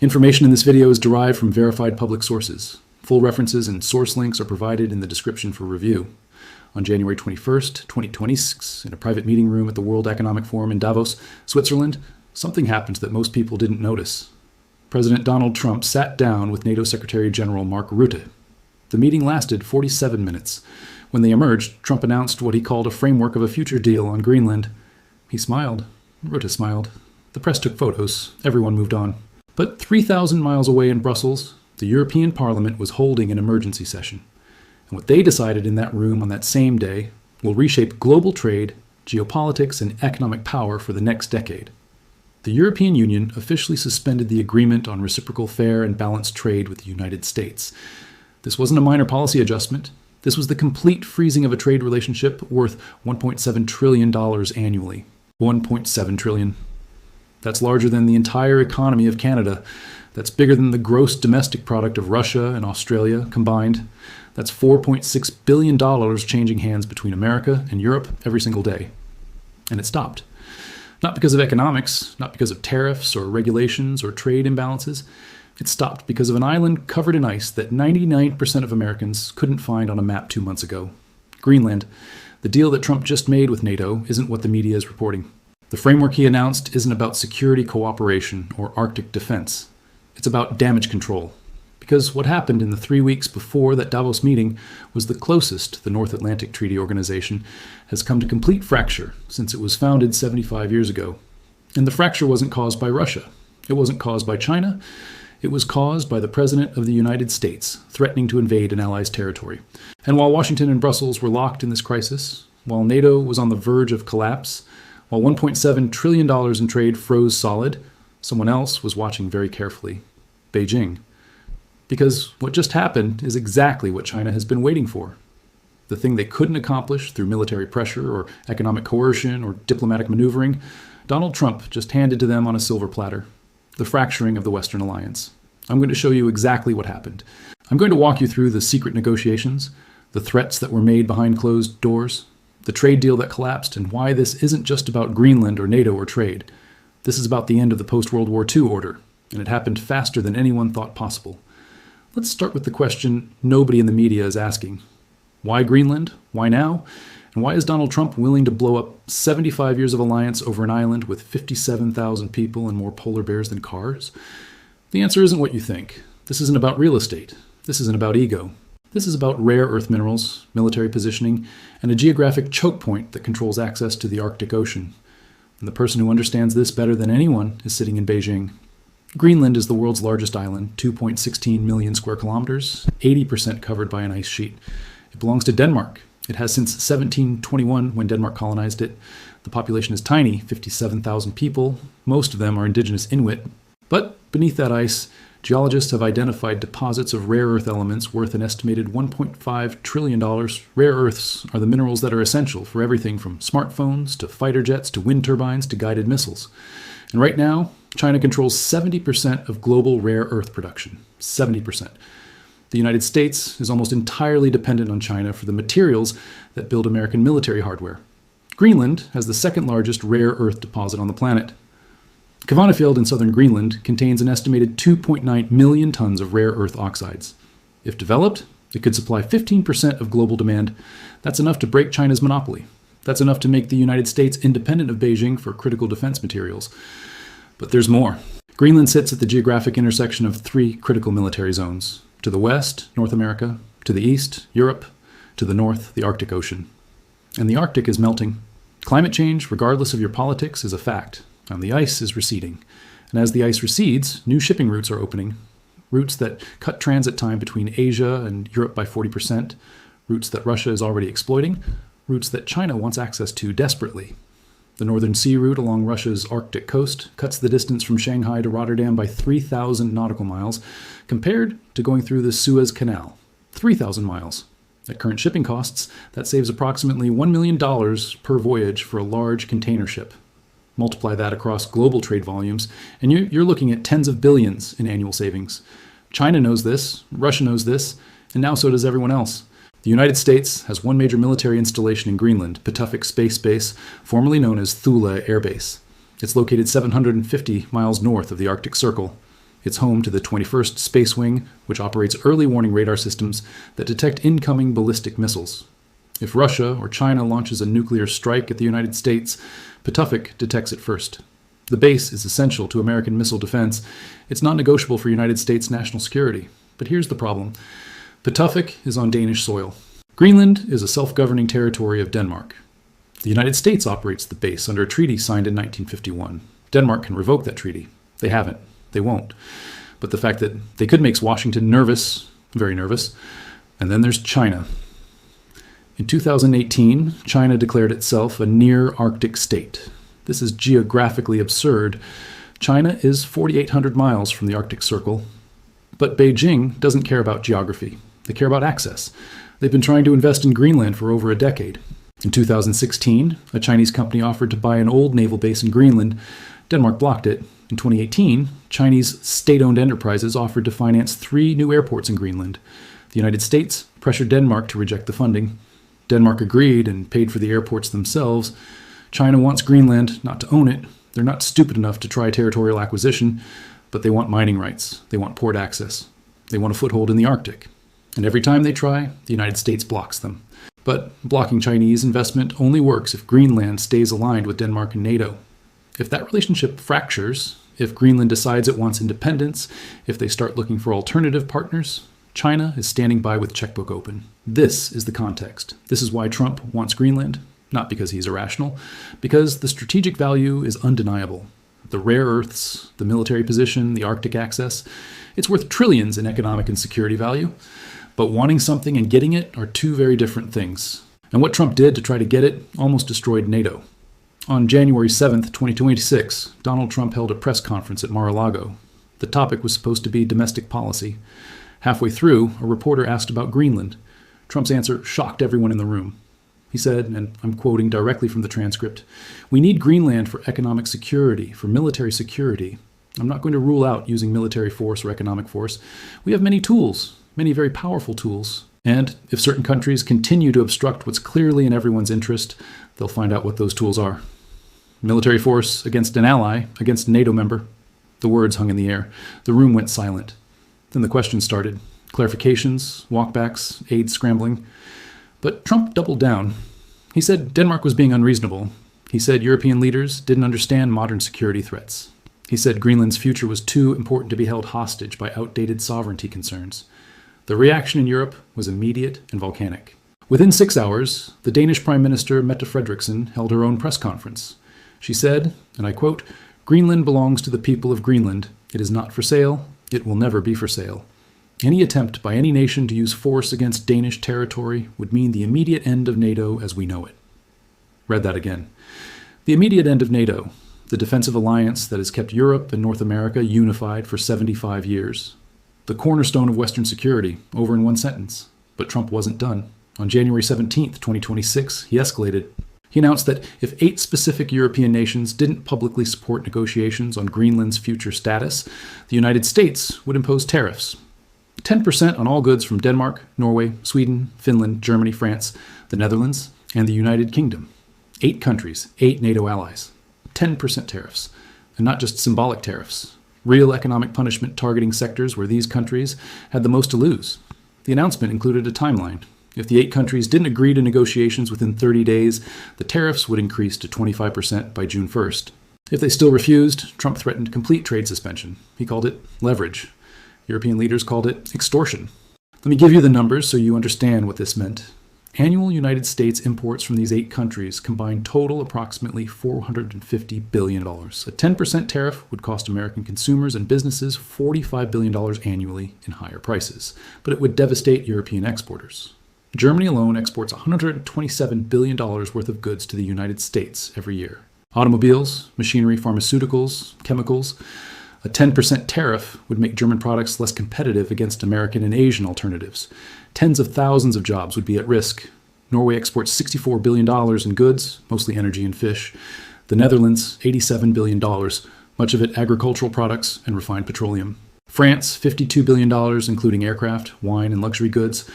Information in this video is derived from verified public sources. Full references and source links are provided in the description for review. On January 21st, 2026, in a private meeting room at the World Economic Forum in Davos, Switzerland, something happened that most people didn't notice. President Donald Trump sat down with NATO Secretary General Mark Rutte. The meeting lasted 47 minutes. When they emerged, Trump announced what he called a framework of a future deal on Greenland. He smiled. Rutte smiled. The press took photos. Everyone moved on. But 3,000 miles away in Brussels, the European Parliament was holding an emergency session. And what they decided in that room on that same day will reshape global trade, geopolitics, and economic power for the next decade. The European Union officially suspended the agreement on reciprocal fair and balanced trade with the United States. This wasn't a minor policy adjustment. This was the complete freezing of a trade relationship worth $1.7 trillion annually. $1.7 trillion. That's larger than the entire economy of Canada. That's bigger than the gross domestic product of Russia and Australia combined. That's $4.6 billion changing hands between America and Europe every single day. And it stopped. Not because of economics, not because of tariffs or regulations or trade imbalances. It stopped because of an island covered in ice that 99% of Americans couldn't find on a map 2 months ago. Greenland. The deal that Trump just made with NATO isn't what the media is reporting. The framework he announced isn't about security cooperation or Arctic defense. It's about damage control. Because what happened in the 3 weeks before that Davos meeting was the closest the North Atlantic Treaty Organization has come to complete fracture since it was founded 75 years ago. And the fracture wasn't caused by Russia. It wasn't caused by China. It was caused by the President of the United States threatening to invade an ally's territory. And while Washington and Brussels were locked in this crisis, while NATO was on the verge of collapse, while $1.7 trillion in trade froze solid, someone else was watching very carefully. Beijing. Because what just happened is exactly what China has been waiting for. The thing they couldn't accomplish through military pressure or economic coercion or diplomatic maneuvering, Donald Trump just handed to them on a silver platter. The fracturing of the Western alliance. I'm going to show you exactly what happened. I'm going to walk you through the secret negotiations, the threats that were made behind closed doors, the trade deal that collapsed, and why this isn't just about Greenland or NATO or trade. This is about the end of the post-World War II order, and it happened faster than anyone thought possible. Let's start with the question nobody in the media is asking. Why Greenland? Why now? And why is Donald Trump willing to blow up 75 years of alliance over an island with 57,000 people and more polar bears than cars? The answer isn't what you think. This isn't about real estate. This isn't about ego. This is about rare earth minerals, military positioning, and a geographic choke point that controls access to the Arctic Ocean. And the person who understands this better than anyone is sitting in Beijing. Greenland is the world's largest island, 2.16 million square kilometers, 80% covered by an ice sheet. It belongs to Denmark. It has since 1721, when Denmark colonized it. The population is tiny, 57,000 people. Most of them are indigenous Inuit. But beneath that ice, geologists have identified deposits of rare earth elements worth an estimated $1.5 trillion. Rare earths are the minerals that are essential for everything from smartphones to fighter jets to wind turbines to guided missiles. And right now, China controls 70% of global rare earth production. 70%. The United States is almost entirely dependent on China for the materials that build American military hardware. Greenland has the second largest rare earth deposit on the planet. Kvanefjeld in southern Greenland contains an estimated 2.9 million tons of rare earth oxides. If developed, it could supply 15% of global demand. That's enough to break China's monopoly. That's enough to make the United States independent of Beijing for critical defense materials. But there's more. Greenland sits at the geographic intersection of 3 critical military zones. To the west, North America. To the east, Europe. To the north, the Arctic Ocean. And the Arctic is melting. Climate change, regardless of your politics, is a fact. And the ice is receding. And as the ice recedes, new shipping routes are opening. Routes that cut transit time between Asia and Europe by 40%. Routes that Russia is already exploiting. Routes that China wants access to desperately. The Northern Sea route along Russia's Arctic coast cuts the distance from Shanghai to Rotterdam by 3,000 nautical miles, compared to going through the Suez Canal, 3,000 miles. At current shipping costs, that saves approximately $1 million per voyage for a large container ship. Multiply that across global trade volumes, and you're looking at tens of billions in annual savings. China knows this, Russia knows this, and now so does everyone else. The United States has one major military installation in Greenland, Pituffik Space Base, formerly known as Thule Air Base. It's located 750 miles north of the Arctic Circle. It's home to the 21st Space Wing, which operates early warning radar systems that detect incoming ballistic missiles. If Russia or China launches a nuclear strike at the United States, Pawtucket detects it first. The base is essential to American missile defense. It's not negotiable for United States national security. But here's the problem. Pawtucket is on Danish soil. Greenland is a self-governing territory of Denmark. The United States operates the base under a treaty signed in 1951. Denmark can revoke that treaty. They haven't. They won't. But the fact that they could make Washington nervous, very nervous. And then there's China. In 2018, China declared itself a near Arctic state. This is geographically absurd. China is 4,800 miles from the Arctic Circle. But Beijing doesn't care about geography. They care about access. They've been trying to invest in Greenland for over a decade. In 2016, a Chinese company offered to buy an old naval base in Greenland. Denmark blocked it. In 2018, Chinese state-owned enterprises offered to finance 3 new airports in Greenland. The United States pressured Denmark to reject the funding. Denmark agreed and paid for the airports themselves. China wants Greenland, not to own it. They're not stupid enough to try territorial acquisition, but they want mining rights. They want port access. They want a foothold in the Arctic. And every time they try, the United States blocks them. But blocking Chinese investment only works if Greenland stays aligned with Denmark and NATO. If that relationship fractures, if Greenland decides it wants independence, if they start looking for alternative partners, China is standing by with checkbook open. This is the context. This is why Trump wants Greenland, not because he's irrational, because the strategic value is undeniable. The rare earths, the military position, the Arctic access, it's worth trillions in economic and security value. But wanting something and getting it are 2 very different things. And what Trump did to try to get it almost destroyed NATO. On January 7th, 2026, Donald Trump held a press conference at Mar-a-Lago. The topic was supposed to be domestic policy. Halfway through, a reporter asked about Greenland. Trump's answer shocked everyone in the room. He said, and I'm quoting directly from the transcript, "We need Greenland for economic security, for military security. I'm not going to rule out using military force or economic force. We have many tools, many very powerful tools. And if certain countries continue to obstruct what's clearly in everyone's interest, they'll find out what those tools are. Military force against an ally, against a NATO member." The words hung in the air. The room went silent. Then the questions started. Clarifications, walkbacks, aid scrambling. But Trump doubled down. He said Denmark was being unreasonable. He said European leaders didn't understand modern security threats. He said Greenland's future was too important to be held hostage by outdated sovereignty concerns. The reaction in Europe was immediate and volcanic. Within 6 hours, the Danish Prime Minister Mette Frederiksen held her own press conference. She said, and I quote, "Greenland belongs to the people of Greenland. It is not for sale. It will never be for sale. Any attempt by any nation to use force against Danish territory would mean the immediate end of NATO as we know it." Read that again. The immediate end of NATO, the defensive alliance that has kept Europe and North America unified for 75 years. The cornerstone of Western security, over in one sentence. But Trump wasn't done. On January 17th, 2026, he escalated. He announced that if 8 specific European nations didn't publicly support negotiations on Greenland's future status, the United States would impose tariffs. 10% on all goods from Denmark, Norway, Sweden, Finland, Germany, France, the Netherlands, and the United Kingdom. 8 countries, 8 NATO allies. 10% tariffs. And not just symbolic tariffs. Real economic punishment targeting sectors where these countries had the most to lose. The announcement included a timeline. If the 8 countries didn't agree to negotiations within 30 days, the tariffs would increase to 25% by June 1st. If they still refused, Trump threatened complete trade suspension. He called it leverage. European leaders called it extortion. Let me give you the numbers so you understand what this meant. Annual United States imports from these 8 countries combined total approximately $450 billion. A 10% tariff would cost American consumers and businesses $45 billion annually in higher prices, but it would devastate European exporters. Germany alone exports $127 billion worth of goods to the United States every year. Automobiles, machinery, pharmaceuticals, chemicals. A 10% tariff would make German products less competitive against American and Asian alternatives. Tens of thousands of jobs would be at risk. Norway exports $64 billion in goods, mostly energy and fish. The Netherlands, $87 billion, much of it agricultural products and refined petroleum. France, $52 billion, including aircraft, wine, and luxury goods.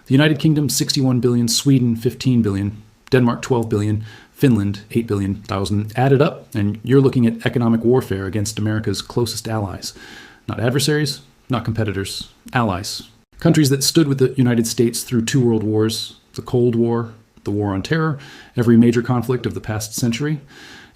The United Kingdom, $61 billion. Sweden, $15 billion. Denmark, $12 billion. Finland, $8 billion. Added up, and you're looking at economic warfare against America's closest allies. Not adversaries, not competitors, allies. Countries that stood with the United States through 2 world wars, the Cold War, the War on Terror, every major conflict of the past century,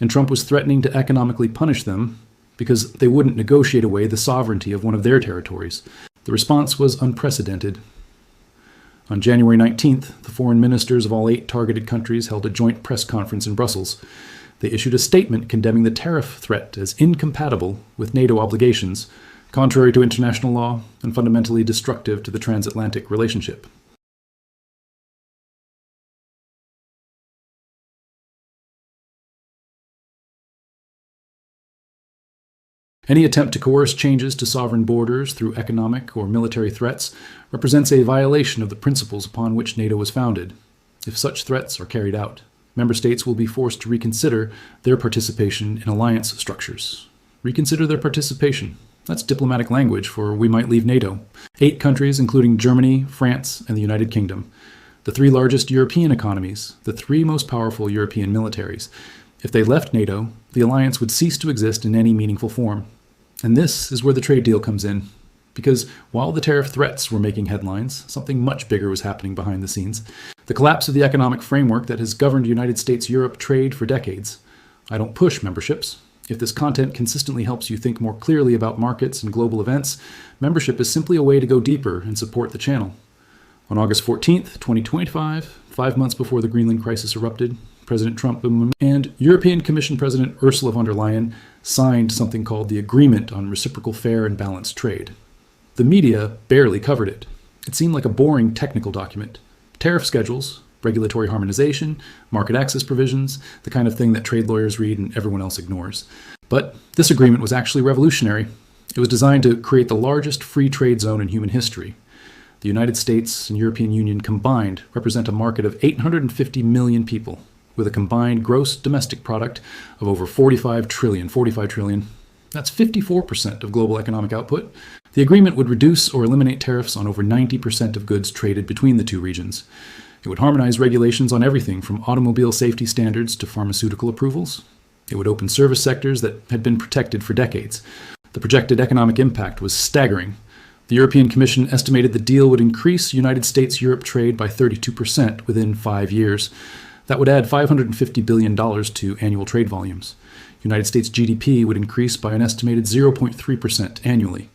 and Trump was threatening to economically punish them because they wouldn't negotiate away the sovereignty of one of their territories. The response was unprecedented. On January 19th, the foreign ministers of all 8 targeted countries held a joint press conference in Brussels. They issued a statement condemning the tariff threat as incompatible with NATO obligations, contrary to international law, and fundamentally destructive to the transatlantic relationship. Any attempt to coerce changes to sovereign borders through economic or military threats represents a violation of the principles upon which NATO was founded. If such threats are carried out, member states will be forced to reconsider their participation in alliance structures. Reconsider their participation. That's diplomatic language for we might leave NATO. 8 countries, including Germany, France, and the United Kingdom. The 3 largest European economies, the 3 most powerful European militaries. If they left NATO, the alliance would cease to exist in any meaningful form. And this is where the trade deal comes in. Because while the tariff threats were making headlines, something much bigger was happening behind the scenes. The collapse of the economic framework that has governed United States-Europe trade for decades. I don't push memberships. If this content consistently helps you think more clearly about markets and global events, membership is simply a way to go deeper and support the channel. On August 14th, 2025, 5 months before the Greenland crisis erupted, President Trump and European Commission President Ursula von der Leyen signed something called the Agreement on Reciprocal Fair and Balanced Trade. The media barely covered it. It seemed like a boring technical document. Tariff schedules, regulatory harmonization, market access provisions, the kind of thing that trade lawyers read and everyone else ignores. But this agreement was actually revolutionary. It was designed to create the largest free trade zone in human history. The United States and European Union combined represent a market of 850 million people, with a combined gross domestic product of over 45 trillion. That's 54% of global economic output. The agreement would reduce or eliminate tariffs on over 90% of goods traded between the 2 regions. It would harmonize regulations on everything from automobile safety standards to pharmaceutical approvals. It would open service sectors that had been protected for decades. The projected economic impact was staggering. The European Commission estimated the deal would increase United States-Europe trade by 32% within 5 years. That would add $550 billion to annual trade volumes. United States GDP would increase by an estimated 0.3% annually.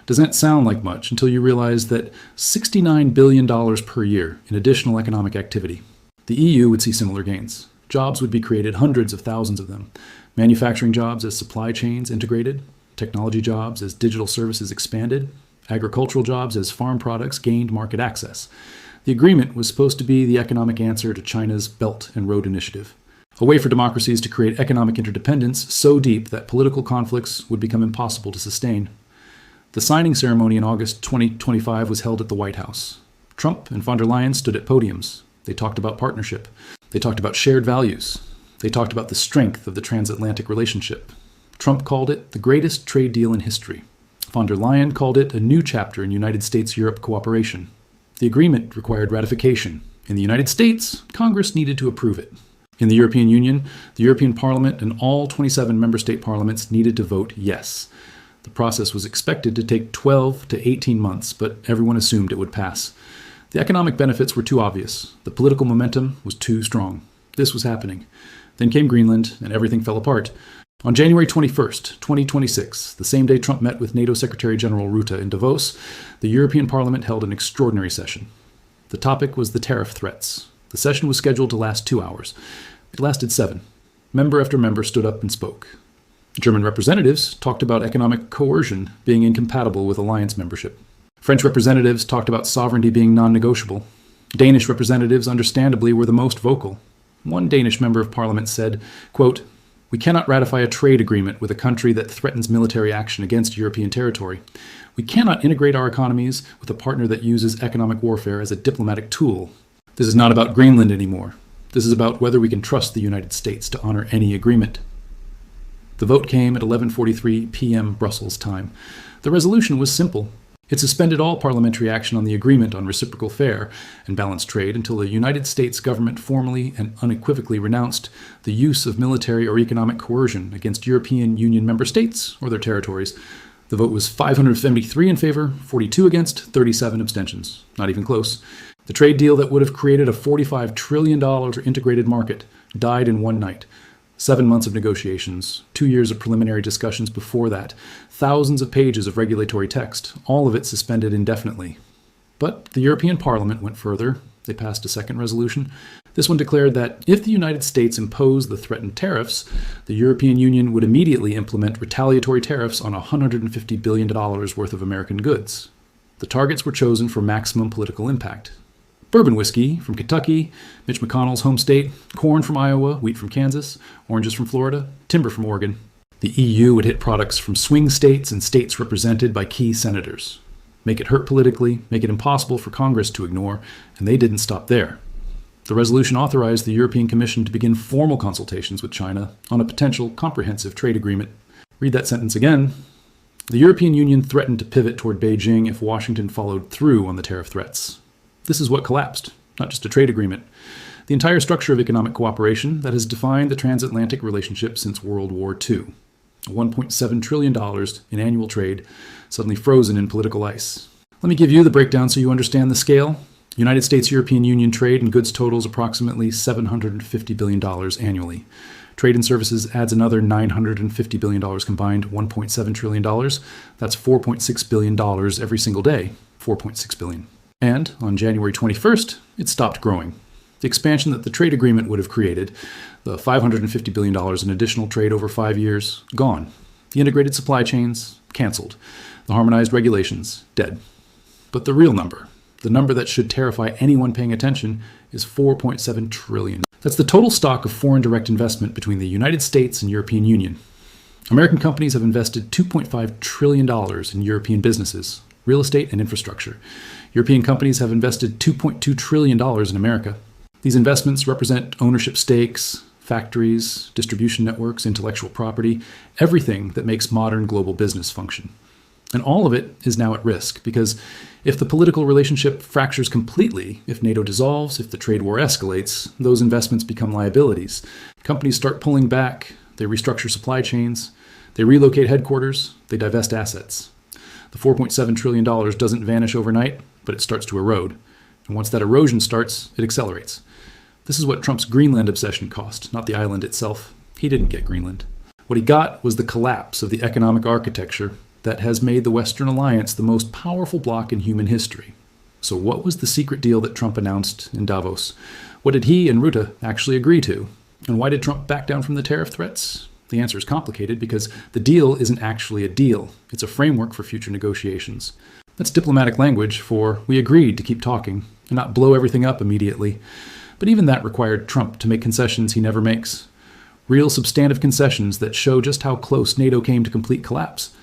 Doesn't that sound like much until you realize that $69 billion per year in additional economic activity. The EU would see similar gains. Jobs would be created, hundreds of thousands of them. Manufacturing jobs as supply chains integrated, technology jobs as digital services expanded, agricultural jobs as farm products gained market access. The agreement was supposed to be the economic answer to China's Belt and Road Initiative, a way for democracies to create economic interdependence so deep that political conflicts would become impossible to sustain. The signing ceremony in August 2025 was held at the White House. Trump and von der Leyen stood at podiums. They talked about partnership. They talked about shared values. They talked about the strength of the transatlantic relationship. Trump called it the greatest trade deal in history. Von der Leyen called it a new chapter in United States-Europe cooperation. The agreement required ratification. In the United States, Congress needed to approve it. In the European Union, the European Parliament and all 27 member state parliaments needed to vote yes. The process was expected to take 12 to 18 months, but everyone assumed it would pass. The economic benefits were too obvious. The political momentum was too strong. This was happening. Then came Greenland, and everything fell apart. On January 21st, 2026, the same day Trump met with NATO Secretary General Rutte in Davos, the European Parliament held an extraordinary session. The topic was the tariff threats. The session was scheduled to last 2 hours. It lasted 7. Member after member stood up and spoke. German representatives talked about economic coercion being incompatible with alliance membership. French representatives talked about sovereignty being non-negotiable. Danish representatives, understandably, were the most vocal. One Danish member of parliament said, quote, "We cannot ratify a trade agreement with a country that threatens military action against European territory. We cannot integrate our economies with a partner that uses economic warfare as a diplomatic tool. This is not about Greenland anymore. This is about whether we can trust the United States to honor any agreement." The vote came at 11:43 p.m. Brussels time. The resolution was simple. It suspended all parliamentary action on the agreement on reciprocal fair and balanced trade until the United States government formally and unequivocally renounced the use of military or economic coercion against European Union member states or their territories. The vote was 573 in favor, 42 against, 37 abstentions. Not even close. The trade deal that would have created a $45 trillion integrated market died in one night. 7 months of negotiations, 2 years of preliminary discussions before that, thousands of pages of regulatory text, all of it suspended indefinitely. But the European Parliament went further. They passed a second resolution. This one declared that if the United States imposed the threatened tariffs, the European Union would immediately implement retaliatory tariffs on $150 billion worth of American goods. The targets were chosen for maximum political impact. Bourbon whiskey from Kentucky, Mitch McConnell's home state, corn from Iowa, wheat from Kansas, oranges from Florida, timber from Oregon. The EU would hit products from swing states and states represented by key senators. Make it hurt politically, make it impossible for Congress to ignore, and they didn't stop there. The resolution authorized the European Commission to begin formal consultations with China on a potential comprehensive trade agreement. Read that sentence again. The European Union threatened to pivot toward Beijing if Washington followed through on the tariff threats. This is what collapsed, not just a trade agreement. The entire structure of economic cooperation that has defined the transatlantic relationship since World War II. $1.7 trillion in annual trade, suddenly frozen in political ice. Let me give you the breakdown so you understand the scale. United States-European Union trade and goods totals approximately $750 billion annually. Trade and services adds another $950 billion combined, $1.7 trillion. That's $4.6 billion every single day, $4.6 billion. And on January 21st, it stopped growing. The expansion that the trade agreement would have created, the $550 billion in additional trade over 5 years, gone. The integrated supply chains, canceled. The harmonized regulations, dead. But the real number, the number that should terrify anyone paying attention, is $4.7 trillion. That's the total stock of foreign direct investment between the United States and European Union. American companies have invested $2.5 trillion in European businesses, real estate and infrastructure. European companies have invested $2.2 trillion in America. These investments represent ownership stakes, factories, distribution networks, intellectual property, everything that makes modern global business function. And all of it is now at risk, because if the political relationship fractures completely, if NATO dissolves, if the trade war escalates, those investments become liabilities. Companies start pulling back, they restructure supply chains, they relocate headquarters, they divest assets. The $4.7 trillion doesn't vanish overnight, but it starts to erode. And once that erosion starts, it accelerates. This is what Trump's Greenland obsession cost, not the island itself. He didn't get Greenland. What he got was the collapse of the economic architecture that has made the Western alliance the most powerful bloc in human history. So what was the secret deal that Trump announced in Davos? What did he and Rutte actually agree to? And why did Trump back down from the tariff threats? The answer is complicated because the deal isn't actually a deal. It's a framework for future negotiations. That's diplomatic language for we agreed to keep talking and not blow everything up immediately. But even that required Trump to make concessions he never makes. Real substantive concessions that show just how close NATO came to complete collapse.